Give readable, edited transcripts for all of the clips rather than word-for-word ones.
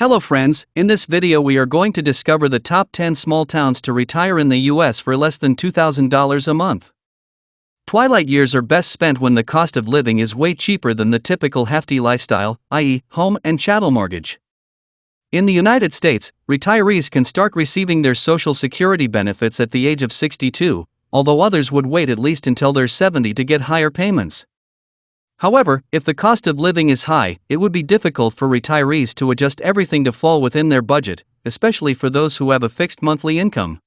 Hello friends, in this video we are going to discover the top 10 small towns to retire in the US for less than $2,000 a month. Twilight years are best spent when the cost of living is way cheaper than the typical hefty lifestyle, i.e., home and chattel mortgage. In the United States, retirees can start receiving their Social Security benefits at the age of 62, although others would wait at least until they're 70 to get higher payments. However, if the cost of living is high, it would be difficult for retirees to adjust everything to fall within their budget, especially for those who have a fixed monthly income.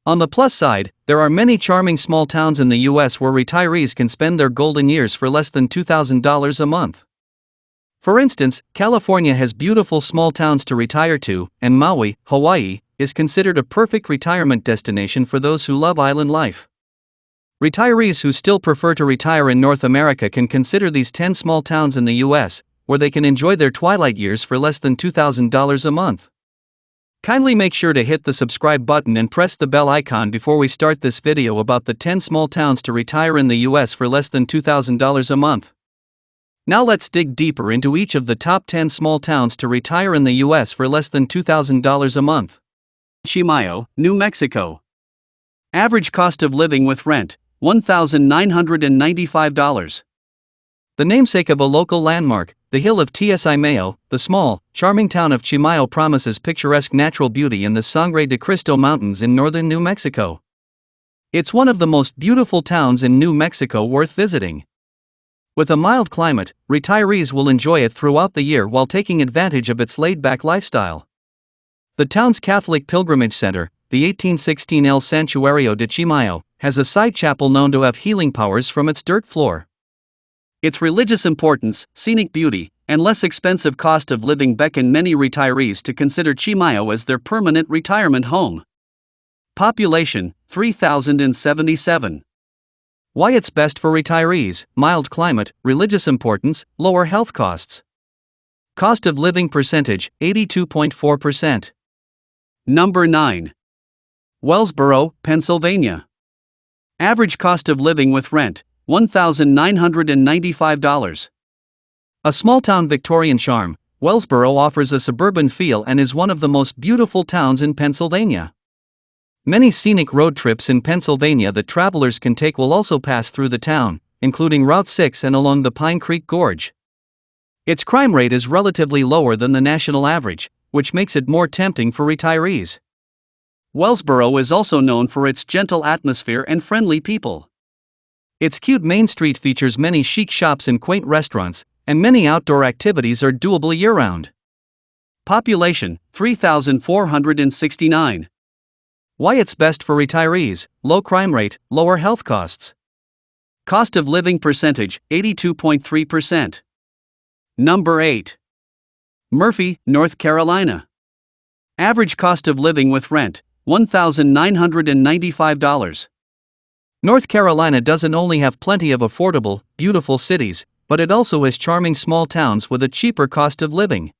On the plus side, there are many charming small towns in the US where retirees can spend their golden years for less than $2,000 a month. For instance, California has beautiful small towns to retire to, and Maui, Hawaii, is considered a perfect retirement destination for those who love island life. Retirees who still prefer to retire in North America can consider these 10 small towns in the US, where they can enjoy their twilight years for less than $2,000 a month. Kindly make sure to hit the subscribe button and press the bell icon before we start this video about the 10 small towns to retire in the US for less than $2,000 a month. Now let's dig deeper into each of the top 10 small towns to retire in the US for less than $2,000 a month. Chimayo, New Mexico. Average cost of living with rent, $1,995. The namesake of a local landmark, the hill of Mayo, the small, charming town of Chimayo promises picturesque natural beauty in the Sangre de Cristo Mountains in northern New Mexico. It's one of the most beautiful towns in New Mexico worth visiting. With a mild climate, retirees will enjoy it throughout the year while taking advantage of its laid-back lifestyle. The town's Catholic pilgrimage center, the 1816 El Santuario de Chimayo, has a side chapel known to have healing powers from its dirt floor. Its religious importance, scenic beauty, and less expensive cost of living beckon many retirees to consider Chimayo as their permanent retirement home. Population, 3,077. Why it's best for retirees: mild climate, religious importance, lower health costs. Cost of living percentage, 82.4%. Number 9. Wellsboro, Pennsylvania. Average cost of living with rent, $1,995. A small-town Victorian charm, Wellsboro offers a suburban feel and is one of the most beautiful towns in Pennsylvania. Many scenic road trips in Pennsylvania that travelers can take will also pass through the town, including Route 6 and along the Pine Creek Gorge. Its crime rate is relatively lower than the national average, which makes it more tempting for retirees. Wellsboro is also known for its gentle atmosphere and friendly people. Its cute main street features many chic shops and quaint restaurants, and many outdoor activities are doable year-round. Population, 3,469. Why it's best for retirees: low crime rate, lower health costs. Cost of living percentage, 82.3%. Number 8. Murphy, North Carolina. Average cost of living with rent, $1,995. North Carolina doesn't only have plenty of affordable, beautiful cities, but it also has charming small towns with a cheaper cost of living.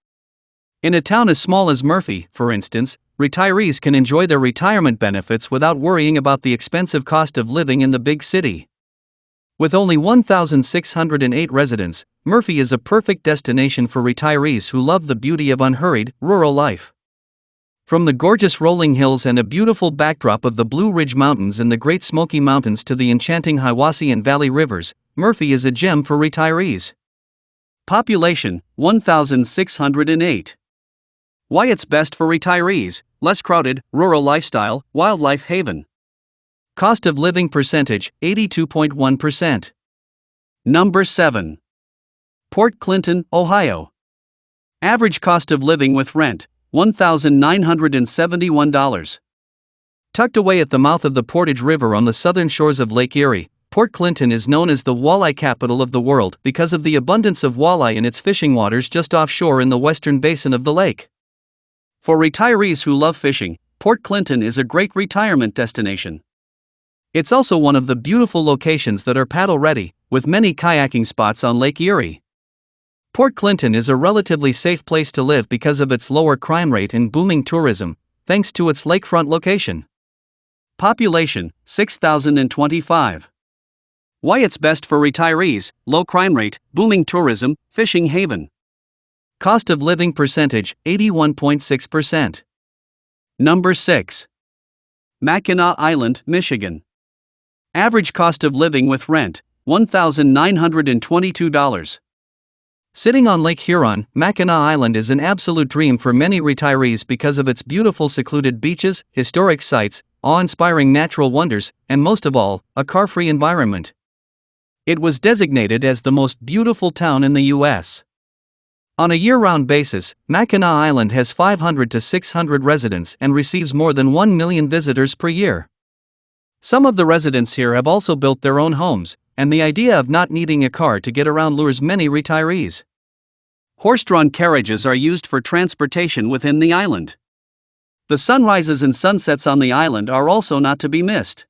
In a town as small as Murphy, for instance, retirees can enjoy their retirement benefits without worrying about the expensive cost of living in the big city. With only 1,608 residents, Murphy is a perfect destination for retirees who love the beauty of unhurried, rural life. From the gorgeous rolling hills and a beautiful backdrop of the Blue Ridge Mountains and the Great Smoky Mountains to the enchanting Hiwassee and Valley rivers, Murphy is a gem for retirees. Population, 1,608. Why it's best for retirees: less crowded, rural lifestyle, wildlife haven. Cost of living percentage, 82.1%. Number 7. Port Clinton, Ohio. Average cost of living with rent, $1,971. Tucked away at the mouth of the Portage River on the southern shores of Lake Erie, Port Clinton is known as the walleye capital of the world because of the abundance of walleye in its fishing waters just offshore in the western basin of the lake. For retirees who love fishing, Port Clinton is a great retirement destination. It's also one of the beautiful locations that are paddle-ready, with many kayaking spots on Lake Erie. Port Clinton is a relatively safe place to live because of its lower crime rate and booming tourism, thanks to its lakefront location. Population, 6,025. Why it's best for retirees: low crime rate, booming tourism, fishing haven. Cost of living percentage, 81.6%. Number 6. Mackinac Island, Michigan. Average cost of living with rent, $1,922. Sitting on Lake Huron, Mackinac Island is an absolute dream for many retirees because of its beautiful secluded beaches, historic sites, awe-inspiring natural wonders, and most of all, a car-free environment. It was designated as the most beautiful town in the U.S. On a year-round basis, Mackinac Island has 500 to 600 residents and receives more than 1 million visitors per year. Some of the residents here have also built their own homes, and the idea of not needing a car to get around lures many retirees. Horse-drawn carriages are used for transportation within the island. The sunrises and sunsets on the island are also not to be missed.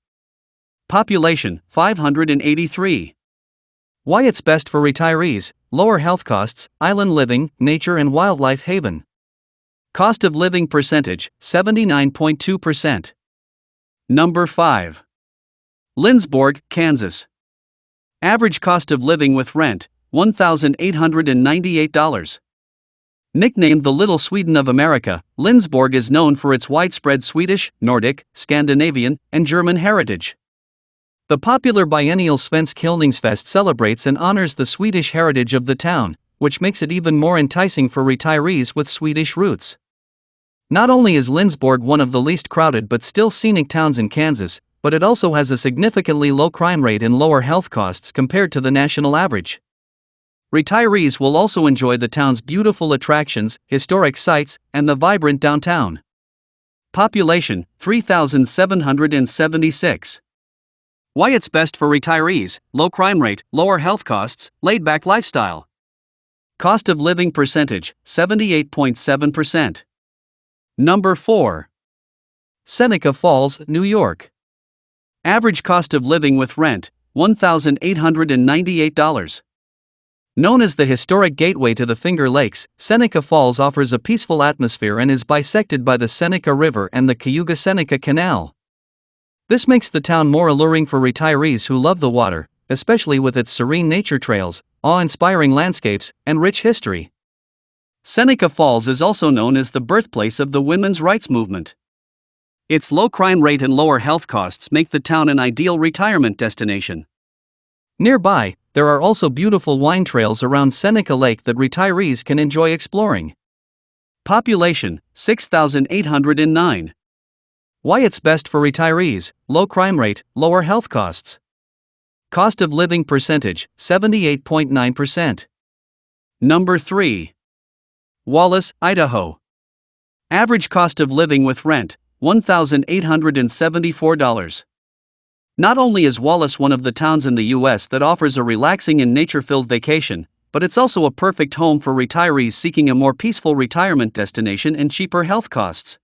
Population, 583. Why it's best for retirees: lower health costs, island living, nature and wildlife haven. Cost of living percentage, 79.2%. Number 5. Lindsborg, Kansas. Average cost of living with rent, $1,898. Nicknamed the Little Sweden of America, Lindsborg is known for its widespread Swedish, Nordic, Scandinavian, and German heritage. The popular biennial Svensk-Hyllningsfest celebrates and honors the Swedish heritage of the town, which makes it even more enticing for retirees with Swedish roots. Not only is Lindsborg one of the least crowded but still scenic towns in Kansas, but it also has a significantly low crime rate and lower health costs compared to the national average. Retirees will also enjoy the town's beautiful attractions, historic sites, and the vibrant downtown. Population, 3,776. Why it's best for retirees: low crime rate, lower health costs, laid-back lifestyle. Cost of living percentage, 78.7%. Number 4. Seneca Falls, New York. Average cost of living with rent, $1,898. Known as the historic gateway to the Finger Lakes, Seneca Falls offers a peaceful atmosphere and is bisected by the Seneca River and the Cayuga-Seneca Canal. This makes the town more alluring for retirees who love the water, especially with its serene nature trails, awe-inspiring landscapes, and rich history. Seneca Falls is also known as the birthplace of the women's rights movement. Its low crime rate and lower health costs make the town an ideal retirement destination. Nearby, there are also beautiful wine trails around Seneca Lake that retirees can enjoy exploring. Population, 6,809. Why it's best for retirees: low crime rate, lower health costs. Cost of living percentage, 78.9%. Number 3. Wallace, Idaho. Average cost of living with rent, $1,874. Not only is Wallace one of the towns in the U.S. that offers a relaxing and nature-filled vacation, but it's also a perfect home for retirees seeking a more peaceful retirement destination and cheaper health costs.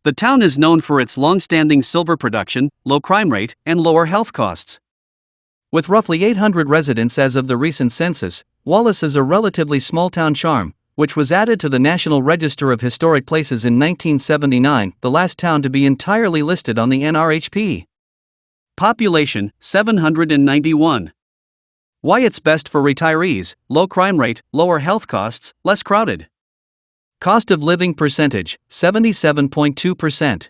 The town is known for its long-standing silver production, low crime rate, and lower health costs. With roughly 800 residents as of the recent census, Wallace is a relatively small-town charm, which was added to the National Register of Historic Places in 1979, the last town to be entirely listed on the NRHP. Population, 791. Why it's best for retirees: low crime rate, lower health costs, less crowded. Cost of living percentage, 77.2%.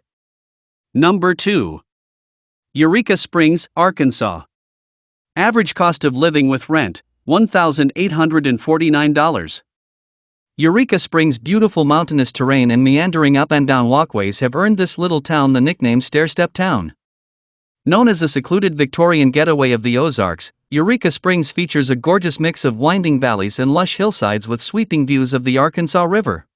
Number 2. Eureka Springs, Arkansas. Average cost of living with rent, $1,849. Eureka Springs' beautiful mountainous terrain and meandering up and down walkways have earned this little town the nickname Stairstep Town. Known as a secluded Victorian getaway of the Ozarks, Eureka Springs features a gorgeous mix of winding valleys and lush hillsides with sweeping views of the Arkansas River.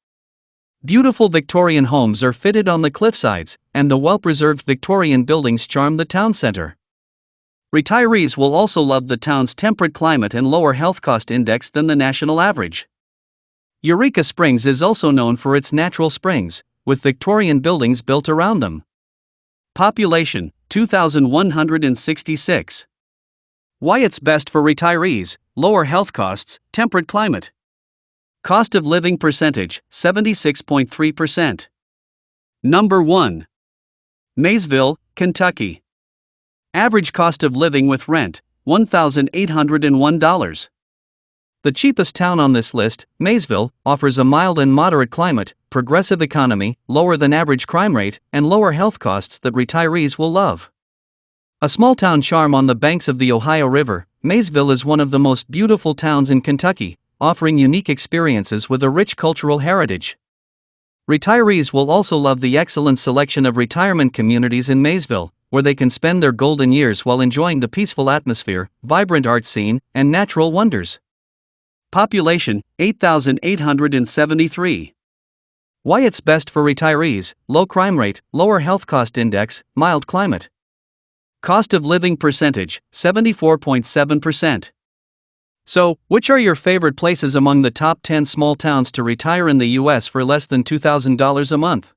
Beautiful Victorian homes are fitted on the cliffsides, and the well-preserved Victorian buildings charm the town center. Retirees will also love the town's temperate climate and lower health cost index than the national average. Eureka Springs is also known for its natural springs, with Victorian buildings built around them. Population, 2,166. Why it's best for retirees: lower health costs, temperate climate. Cost of living percentage, 76.3%. Number 1. Maysville, Kentucky. Average cost of living with rent, $1,801. The cheapest town on this list, Maysville, offers a mild and moderate climate, progressive economy, lower than average crime rate, and lower health costs that retirees will love. A small town charm on the banks of the Ohio River, Maysville is one of the most beautiful towns in Kentucky, offering unique experiences with a rich cultural heritage. Retirees will also love the excellent selection of retirement communities in Maysville, where they can spend their golden years while enjoying the peaceful atmosphere, vibrant art scene, and natural wonders. Population, 8,873. Why it's best for retirees: low crime rate, lower health cost index, mild climate. Cost of living percentage, 74.7%. So, which are your favorite places among the top 10 small towns to retire in the US for less than $2,000 a month?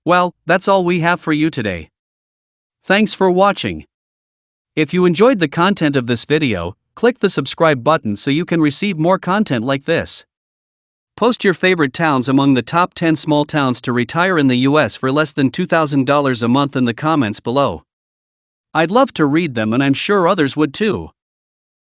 Well, that's all we have for you today. Thanks for watching. If you enjoyed the content of this video, click the subscribe button so you can receive more content like this. Post your favorite towns among the top 10 small towns to retire in the US for less than $2,000 a month in the comments below. I'd love to read them, and I'm sure others would too.